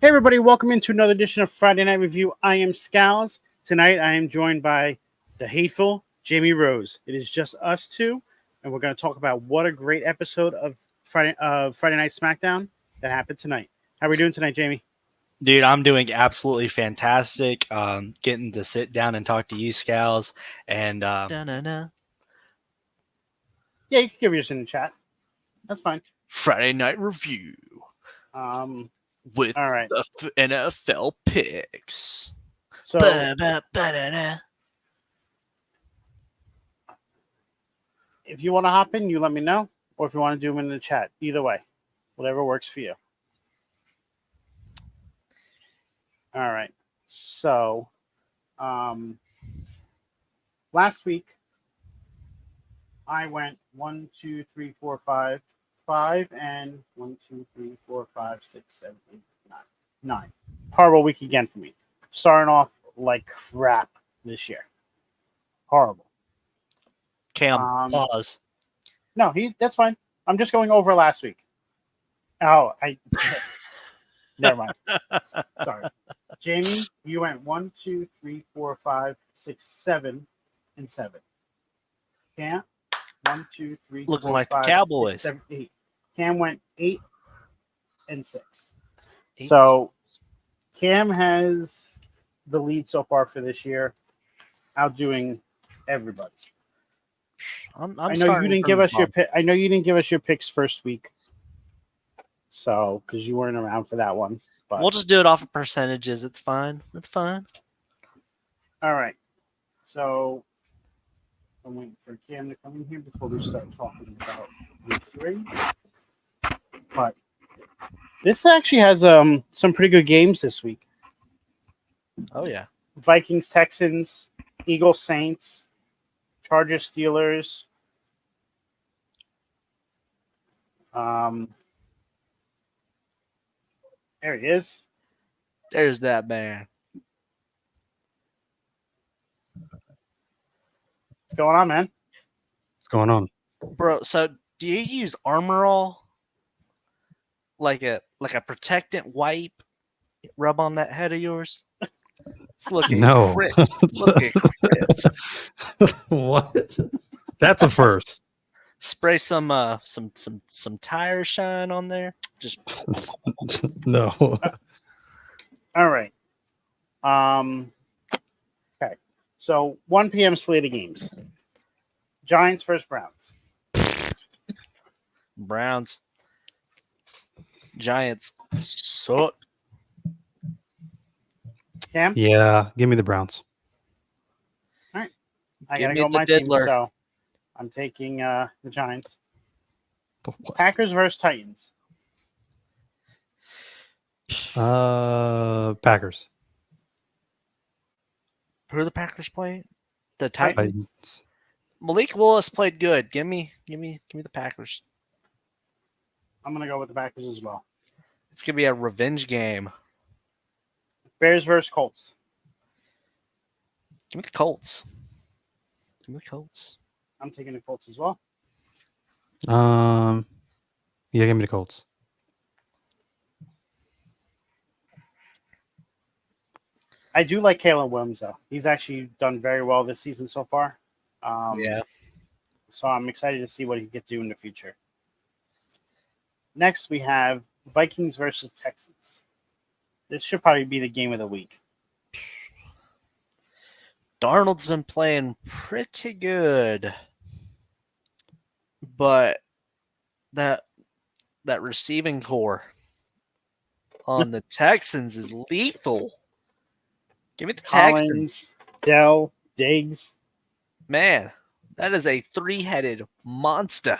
Hey everybody, welcome into another edition of Friday Night Review. I am Scalz. Tonight I am joined by the hateful Jamey Rose. It is just us two, and we're going to talk about what a great episode of Friday Night SmackDown that happened tonight. How are we doing tonight, Jamey? Dude, I'm doing absolutely fantastic. Getting to sit down and talk to you, Scalz, and Yeah, you can give yours in the chat. That's fine. Friday Night Review with all right. the NFL picks. So if you want to hop in, you let me know, or if you want to do them in the chat. Either way, whatever works for you. All right. So last week I went 1, 2, 3, 4, 5, and 1, 2, 3, 4, 5, 6, 7, 8, 9. Horrible week again for me. Starting off like crap this year. Horrible. Cam, pause. No, that's fine. I'm just going over last week. Oh, never mind. Sorry. Jamey, you went 1, 2, 3, 4, 5, 6, 7, and 7. Cam, 1, 2, 3, looking 4, like 5, the Cowboys. 6, 7, 8. Cam went 8 and 6. 8 so Cam has the lead so far for this year, outdoing everybody. I know you didn't give us your pick. I know you didn't give us your picks first week, so because you weren't around for that one. But we'll just do it off of percentages. It's fine. It's fine. All right. So I'm waiting for Cam to come in here before we start talking about week 3. But this actually has some pretty good games this week. Oh yeah. Vikings, Texans, Eagles, Saints, Chargers, Steelers. There he is. There's that man. What's going on, man? What's going on? Bro, so do you use Armor All? Like a protectant wipe rub on that head of yours? It's looking crisp. Looking crisp. What? That's a first. Spray some tire shine on there. Just no. All right. Okay. So 1 p.m. slate of games. Giants versus Browns. Browns. Giants suck. Cam? Yeah, give me the Browns. All right. I Give gotta me go the my team, diddler. so I'm taking the Giants. Packers versus Titans. Packers. Who are the Packers playing? The Titans. Malik Willis played good. Give me the Packers. I'm gonna go with the Packers as well. It's gonna be a revenge game. Bears versus Colts. Give me the Colts. Give me the Colts. I'm taking the Colts as well. Yeah, give me the Colts. I do like Kalen Williams, though. He's actually done very well this season so far. Yeah. So I'm excited to see what he gets to do in the future. Next, we have Vikings versus Texans. This should probably be the game of the week. Darnold's been playing pretty good, but that receiving core on the Texans is lethal. Give me the Collins, Texans. Dell, Diggs. Man, that is a 3-headed monster.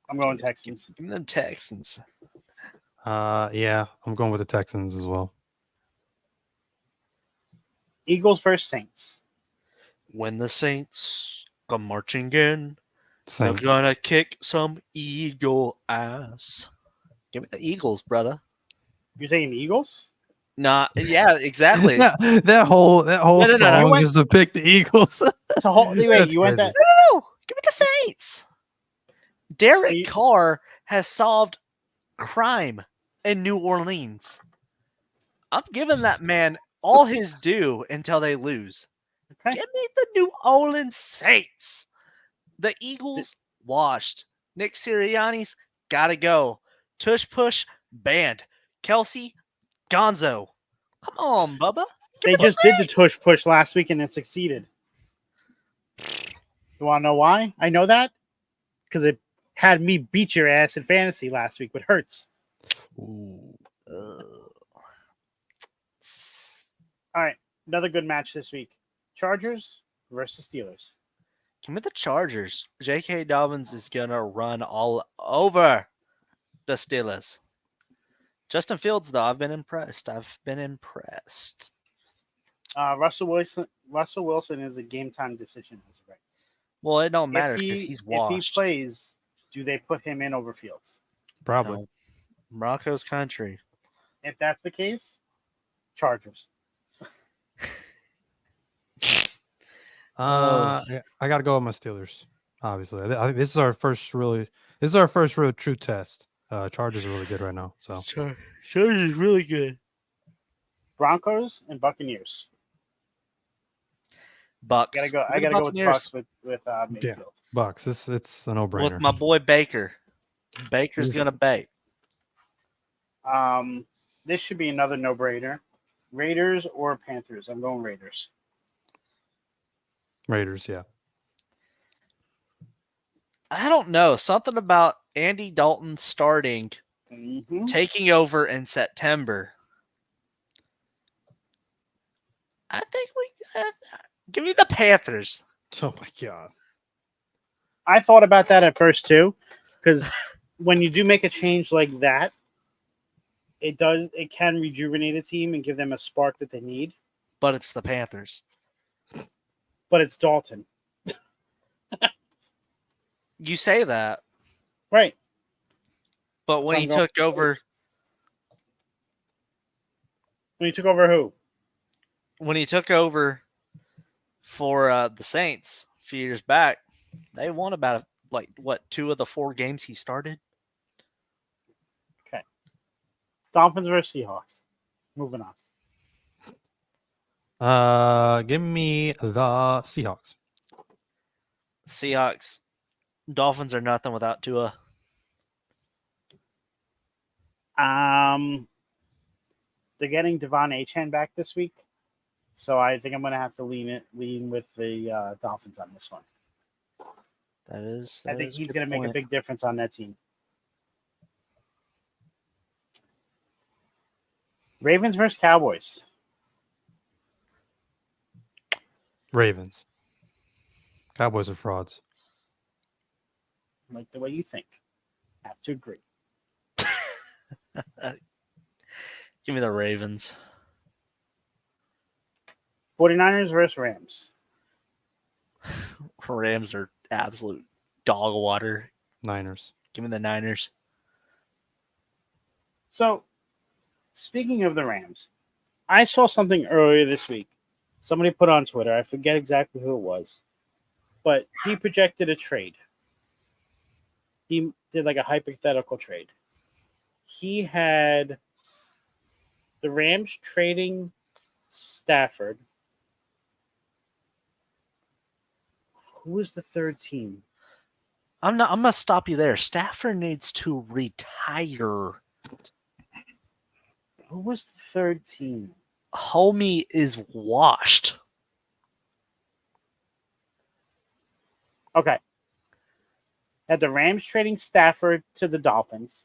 I'm going Texans. Give me the Texans. Yeah, I'm going with the Texans as well. Eagles versus Saints. When the Saints come marching in, Saints. they're gonna kick some Eagle ass. Give me the Eagles, brother. You're taking the Eagles? Nah, yeah, exactly. that whole song is to pick the Eagles. It's a whole. Wait, you went that? No, give me the Saints. Derek Carr has solved crime in New Orleans. I'm giving that man all his due until they lose. Okay. Give me the New Orleans Saints. The Eagles washed. Nick Sirianni's gotta go. Tush push banned. Kelsey Gonzo. Come on, Bubba. They just did the tush push last week and it succeeded. You want to know why? I know that because it had me beat your ass in fantasy last week with Hurts. Ooh. All right, another good match this week. Chargers versus Steelers. Give me the Chargers. J.K. Dobbins is going to run all over the Steelers. Justin Fields, though, I've been impressed. Russell Wilson is a game time decision as of right. Well, it don't matter because he's washed. If he plays, do they put him in over Fields? Probably. No. Morocco's country. If that's the case, Chargers. Yeah, I got to go with my Steelers. Obviously, this is our first real true test. Chargers are really good right now. So Chargers is really good. Broncos and Buccaneers. Bucks. I gotta go with the Bucks with Mayfield. yeah, Bucks. It's a no-brainer. With my boy Baker. Baker's gonna bait. This should be another no-brainer. Raiders or Panthers? I'm going Raiders. Raiders, yeah. I don't know. Something about Andy Dalton starting, taking over in September. I think we give me the Panthers. Oh my god. I thought about that at first too, because when you do make a change like that, it can rejuvenate a team and give them a spark that they need. But it's the Panthers. But it's Dalton. You say that. Right. But when he took over. When he took over who? When he took over for the Saints a few years back, they won about 2 of the 4 games he started. Okay. Dolphins versus Seahawks. Moving on. Give me the Seahawks. Seahawks. Dolphins are nothing without Tua. They're getting Devon Achane back this week, so I think I'm going to have to lean with the Dolphins on this one. I think he's going to make a big difference on that team. Ravens versus Cowboys. Ravens. Cowboys are frauds. Like the way you think. Have to agree. Give me the Ravens. 49ers versus Rams. Rams are absolute dog water. Niners. Give me the Niners. So, speaking of the Rams, I saw something earlier this week. Somebody put on Twitter. I forget exactly who it was. But he projected a trade. He did like a hypothetical trade. He had the Rams trading Stafford. Who was the third team? I'm gonna stop you there. Stafford needs to retire. Who was the third team? Homie is washed. Okay. Had the Rams trading Stafford to the Dolphins.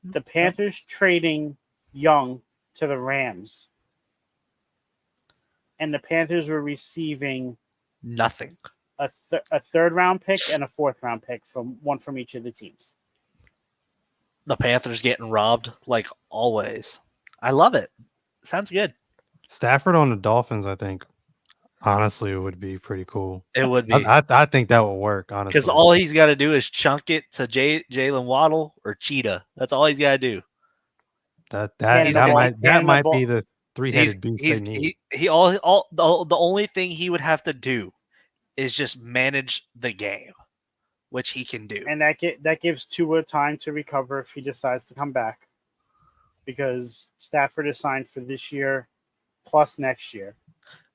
The Panthers trading Young to the Rams. And the Panthers were receiving nothing. A third round pick and a fourth round pick from each of the teams. The Panthers getting robbed like always. I love it. Sounds good. Stafford on the Dolphins, I think, honestly, it would be pretty cool. It would be. I think that would work, honestly. Because all he's got to do is chunk it to Jalen Waddle or Cheetah. That's all he's got to do. That might be the three-headed beast they need. The only thing he would have to do is just manage the game. which he can do. And that gives Tua time to recover if he decides to come back, because Stafford is signed for this year plus next year,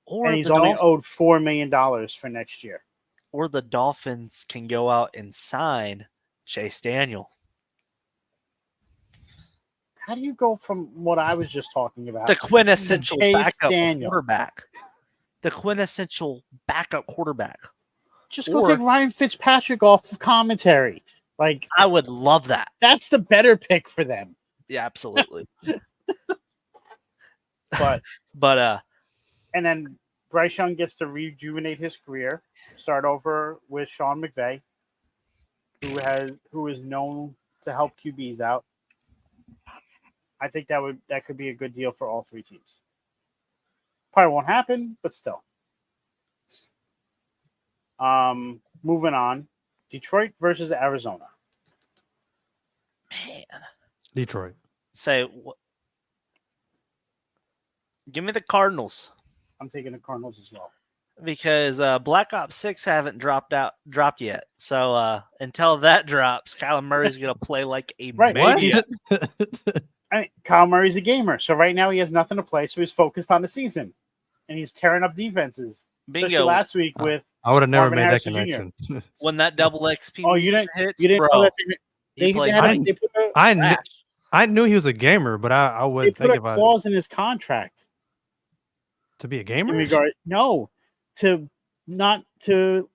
Or and he's the only Dolphins, owed $4 million for next year. or the Dolphins can go out and sign Chase Daniel. How do you go from what I was just talking about? The quintessential Chase backup Daniel. quarterback. The quintessential backup quarterback. Just go Or- take Ryan Fitzpatrick off of commentary. Like, I would love that. that's the better pick for them. Yeah, absolutely. But But and then Bryce Young gets to rejuvenate his career, start over with Sean McVay, who is known to help QBs out. I think that could be a good deal for all three teams. Probably won't happen, but still. Moving on, Detroit versus Arizona. man, Detroit. so give me the Cardinals. I'm taking the Cardinals as well. Because Black Ops 6 haven't dropped yet. So until that drops, Kyler Murray's going to play like a Right. maniac. I mean, Kyle Murray's a gamer, so right now he has nothing to play, so he's focused on the season, and he's tearing up defenses. Especially Bingo. last week with I would have never Marvin made Harrison that Jr. connection. When that double XP you didn't hits, you didn't bro, know that he plays had like they put a, I knew he was a gamer, but I they wouldn't put think a about it clause in his contract to be a in gamer. regard to not to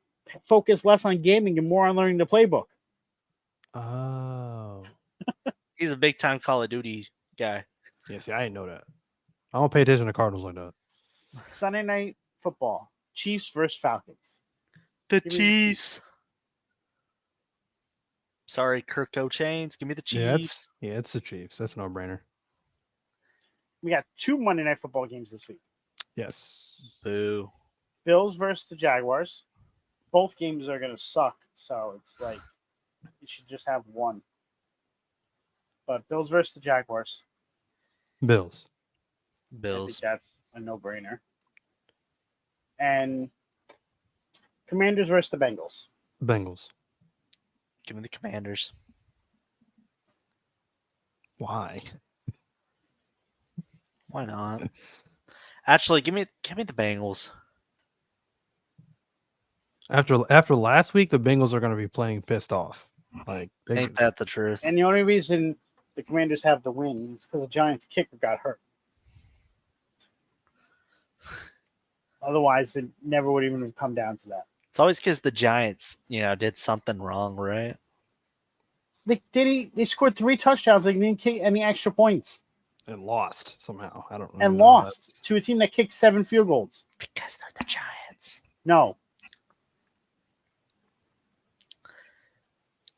focus less on gaming and more on learning the playbook. Oh, He's a big time Call of Duty guy. yeah. See, I didn't know that. I don't pay attention to Cardinals like that. Sunday night football: Chiefs versus Falcons. The Give me- Chiefs. Sorry, Kirk Chains. Give me the Chiefs. It's the Chiefs. That's a no-brainer. We got 2 Monday night football games this week. Yes. Boo. Bills versus the Jaguars. Both games are going to suck, so it's like you should just have one. But Bills versus the Jaguars. Bills. I Bills. think that's a no-brainer. And Commanders versus the Bengals. Bengals. Give me the Commanders. Why? Why not? Actually, give me the Bengals. After last week, the Bengals are going to be playing pissed off. Like, Ain't that the truth? And the only reason the Commanders have the win is because the Giants kicker got hurt. Otherwise, it never would even have come down to that. It's always because the Giants, did something wrong, right? They scored 3 touchdowns and didn't kick any extra points. and lost somehow. I don't know. And lost to a team that kicked 7 field goals. Because they're the Giants. No.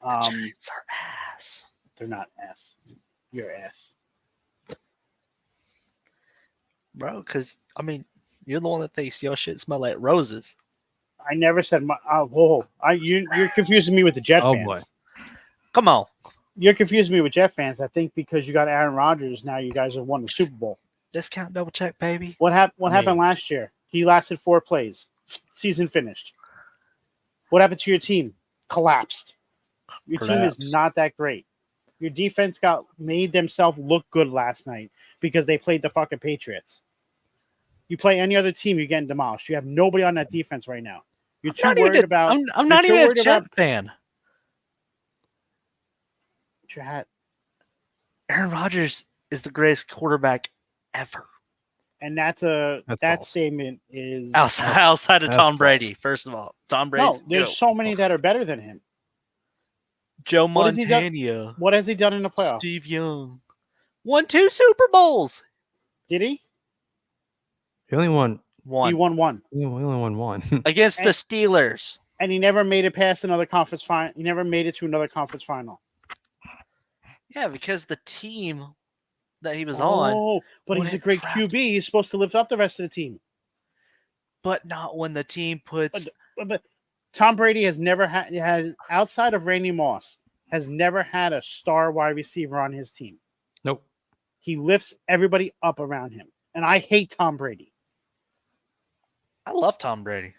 The Giants are ass. They're not ass. You're ass. Bro, because, you're the one that thinks your shit smell like roses. I never said my. You're confusing me with the Jet fans. Boy. Come on. You're confusing me with Jet fans. I think because you got Aaron Rodgers, now you guys have won the Super Bowl. Discount double check, baby. What happened last year? He lasted 4 plays. Season finished. What happened to your team? Collapsed. Your team is not that great. Your defense made themselves look good last night because they played the fucking Patriots. You play any other team, you're getting demolished. You have nobody on that defense right now. You're too worried about. I'm not even a Jet fan. What's your hat? Aaron Rodgers is the greatest quarterback ever. And that false. statement is Outside of That's Tom false. Brady, first of all. Tom Brady. No, there's so many that are better than him. Joe What has he done? Montana. What has he done in the playoffs? Steve Young. Won 2 Super Bowls. Did he? He only won. He won 1. He only won 1. Against the Steelers. And he never made it past another conference final. He never made it to another conference final. Yeah, because the team that he was on. Oh, but he's a wouldn't great draft QB. He's supposed to lift up the rest of the team. But not when the team puts. But Tom Brady has never had outside of Randy Moss, has never had a star wide receiver on his team. Nope. He lifts everybody up around him. And I hate Tom Brady. I love Tom Brady.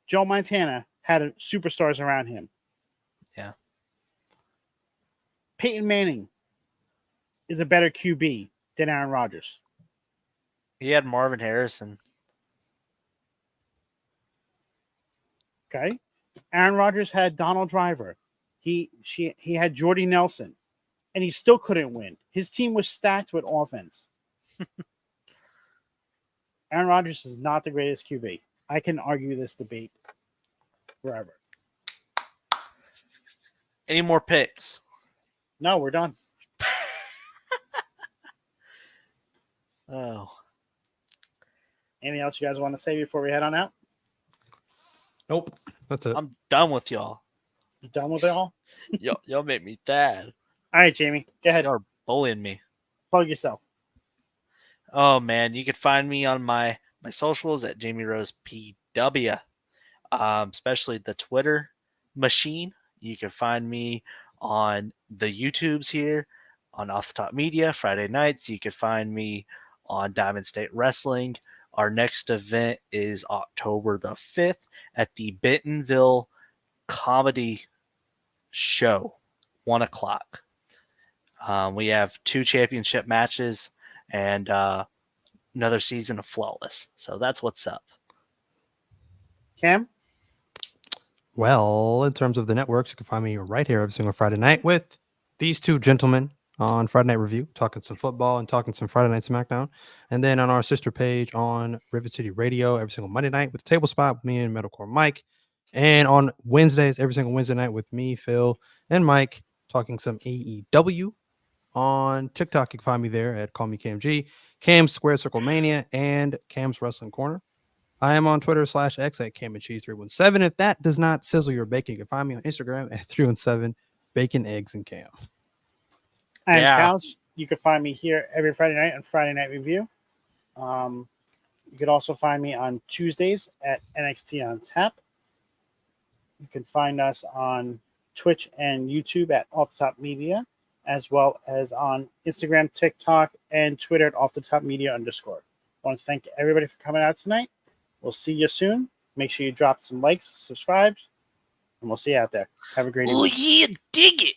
Joe Montana had superstars around him. Yeah. Peyton Manning is a better QB than Aaron Rodgers. He had Marvin Harrison. Okay. Aaron Rodgers had Donald Driver. He had Jordy Nelson, and he still couldn't win. His team was stacked with offense. Aaron Rodgers is not the greatest QB. I can argue this debate forever. Any more picks? No, we're done. Oh. Anything else you guys want to say before we head on out? Nope. That's it. I'm done with y'all. You done with it all? Y'all make me sad. All right, Jamie, go ahead. Y'all are bullying me. Plug yourself. Oh man, you can find me on my socials at Jamey Rose PW, especially the Twitter machine. You can find me on the YouTubes here on Off the Top Media Friday nights. You can find me on Diamond State Wrestling. Our next event is October the 5th at the Bentonville Comedy Show, 1 o'clock. We have 2 championship matches and another season of Flawless. So that's what's up. Cam? Well, in terms of the networks, you can find me right here every single Friday night with these two gentlemen on Friday Night Review, talking some football and talking some Friday Night SmackDown. And then on our sister page on Rivet City Radio every single Monday night with the Table Spot with me and Metalcore Mike. And on Wednesdays, every single Wednesday night with me, Phil, and Mike talking some AEW. On TikTok, you can find me there at Call Me KMG, Cam's Square Circle Mania, and Cam's Wrestling Corner. I am on Twitter /X at CamandCheese317. If that does not sizzle your bacon, you can find me on Instagram at 317 Bacon, Eggs, and Cam. I'm Scalz. You can find me here every Friday night on Friday Night Review. You could also find me on Tuesdays at NXT on Tap. You can find us on Twitch and YouTube at Off the Top Media, as well as on Instagram, TikTok, and Twitter at Off the Top Media _. I want to thank everybody for coming out tonight. We'll see you soon. Make sure you drop some likes, subscribe, and we'll see you out there. Have a great evening. Oh, yeah, dig it.